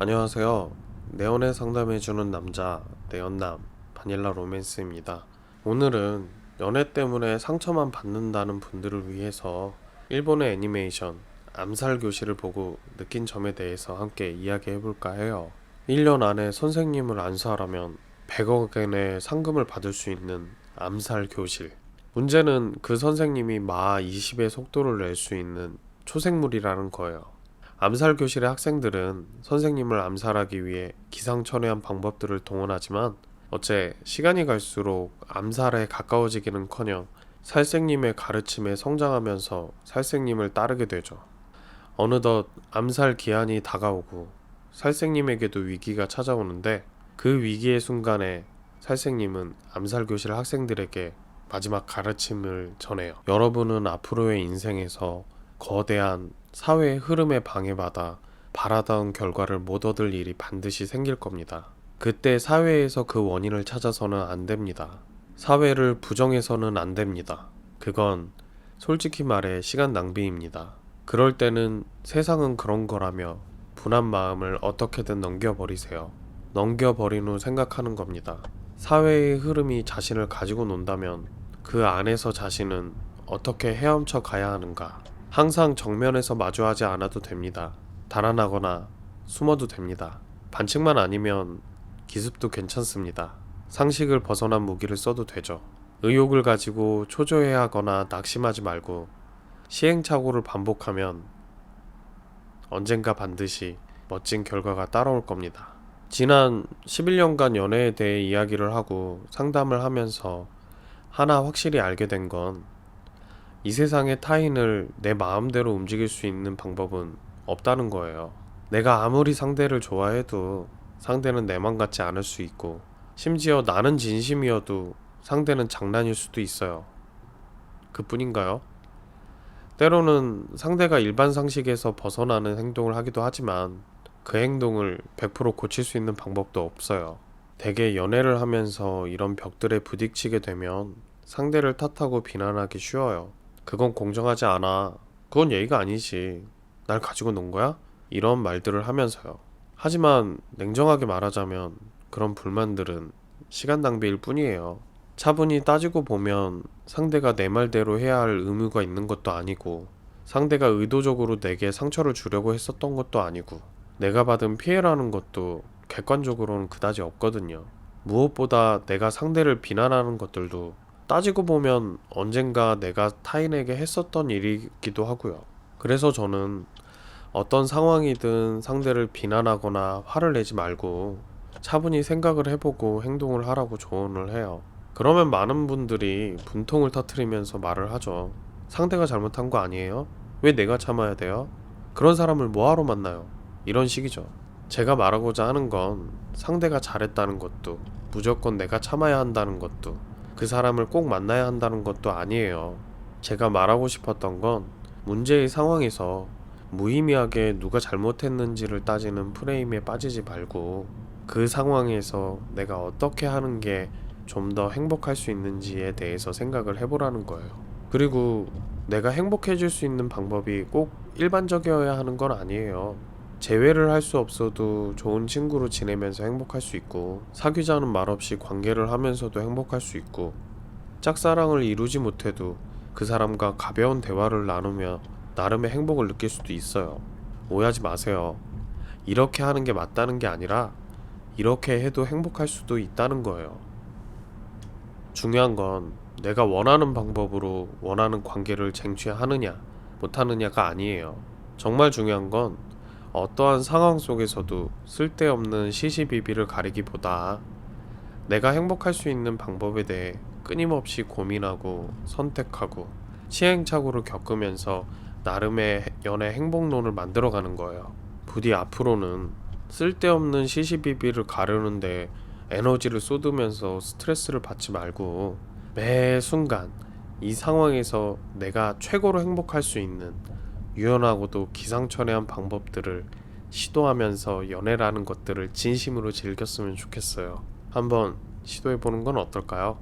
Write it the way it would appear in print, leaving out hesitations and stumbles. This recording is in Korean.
안녕하세요. 내연애 상담해주는 남자, 내연남, 바닐라 로맨스입니다. 오늘은 연애 때문에 상처만 받는다는 분들을 위해서 일본의 애니메이션 암살 교실을 보고 느낀 점에 대해서 함께 이야기해볼까 해요. 1년 안에 선생님을 안수하라면 100억엔의 상금을 받을 수 있는 암살 교실. 문제는 그 선생님이 마하 20의 속도를 낼 수 있는 초생물이라는 거예요. 암살 교실의 학생들은 선생님을 암살하기 위해 기상천외한 방법들을 동원하지만 어째 시간이 갈수록 암살에 가까워지기는커녕 살생님의 가르침에 성장하면서 살생님을 따르게 되죠. 어느덧 암살 기한이 다가오고 살생님에게도 위기가 찾아오는데 그 위기의 순간에 살생님은 암살 교실 학생들에게 마지막 가르침을 전해요. 여러분은 앞으로의 인생에서 거대한 사회의 흐름에 방해받아 바라던 결과를 못 얻을 일이 반드시 생길 겁니다. 그때 사회에서 그 원인을 찾아서는 안 됩니다. 사회를 부정해서는 안 됩니다. 그건 솔직히 말해 시간 낭비입니다. 그럴 때는 세상은 그런 거라며 분한 마음을 어떻게든 넘겨버리세요. 넘겨버린 후 생각하는 겁니다. 사회의 흐름이 자신을 가지고 논다면 그 안에서 자신은 어떻게 헤엄쳐 가야 하는가? 항상 정면에서 마주하지 않아도 됩니다. 달아나거나 숨어도 됩니다. 반칙만 아니면 기습도 괜찮습니다. 상식을 벗어난 무기를 써도 되죠. 의욕을 가지고 초조해하거나 낙심하지 말고 시행착오를 반복하면 언젠가 반드시 멋진 결과가 따라올 겁니다. 지난 11년간 연애에 대해 이야기를 하고 상담을 하면서 하나 확실히 알게 된 건 이 세상의 타인을 내 마음대로 움직일 수 있는 방법은 없다는 거예요. 내가 아무리 상대를 좋아해도 상대는 내 맘 같지 않을 수 있고 심지어 나는 진심이어도 상대는 장난일 수도 있어요. 그뿐인가요? 때로는 상대가 일반 상식에서 벗어나는 행동을 하기도 하지만 그 행동을 100% 고칠 수 있는 방법도 없어요. 대개 연애를 하면서 이런 벽들에 부딪히게 되면 상대를 탓하고 비난하기 쉬워요. 그건 공정하지 않아. 그건 예의가 아니지. 날 가지고 논 거야? 이런 말들을 하면서요. 하지만 냉정하게 말하자면 그런 불만들은 시간 낭비일 뿐이에요. 차분히 따지고 보면 상대가 내 말대로 해야 할 의무가 있는 것도 아니고 상대가 의도적으로 내게 상처를 주려고 했었던 것도 아니고 내가 받은 피해라는 것도 객관적으로는 그다지 없거든요. 무엇보다 내가 상대를 비난하는 것들도 따지고 보면 언젠가 내가 타인에게 했었던 일이기도 하고요. 그래서 저는 어떤 상황이든 상대를 비난하거나 화를 내지 말고 차분히 생각을 해보고 행동을 하라고 조언을 해요. 그러면 많은 분들이 분통을 터뜨리면서 말을 하죠. 상대가 잘못한 거 아니에요? 왜 내가 참아야 돼요? 그런 사람을 뭐하러 만나요? 이런 식이죠. 제가 말하고자 하는 건 상대가 잘했다는 것도 무조건 내가 참아야 한다는 것도 그 사람을 꼭 만나야 한다는 것도 아니에요. 제가 말하고 싶었던 건 문제의 상황에서 무의미하게 누가 잘못했는지를 따지는 프레임에 빠지지 말고 그 상황에서 내가 어떻게 하는 게 좀 더 행복할 수 있는지에 대해서 생각을 해보라는 거예요. 그리고 내가 행복해질 수 있는 방법이 꼭 일반적이어야 하는 건 아니에요. 재회를 할 수 없어도 좋은 친구로 지내면서 행복할 수 있고 사귀자는 말 없이 관계를 하면서도 행복할 수 있고 짝사랑을 이루지 못해도 그 사람과 가벼운 대화를 나누며 나름의 행복을 느낄 수도 있어요. 오해하지 마세요. 이렇게 하는 게 맞다는 게 아니라 이렇게 해도 행복할 수도 있다는 거예요. 중요한 건 내가 원하는 방법으로 원하는 관계를 쟁취하느냐 못하느냐가 아니에요. 정말 중요한 건 어떠한 상황 속에서도 쓸데없는 시시비비를 가리기보다 내가 행복할 수 있는 방법에 대해 끊임없이 고민하고 선택하고 시행착오를 겪으면서 나름의 연애 행복론을 만들어가는 거예요. 부디 앞으로는 쓸데없는 시시비비를 가르는데 에너지를 쏟으면서 스트레스를 받지 말고 매 순간 이 상황에서 내가 최고로 행복할 수 있는 유연하고도 기상천외한 방법들을 시도하면서 연애라는 것들을 진심으로 즐겼으면 좋겠어요. 한번 시도해보는 건 어떨까요?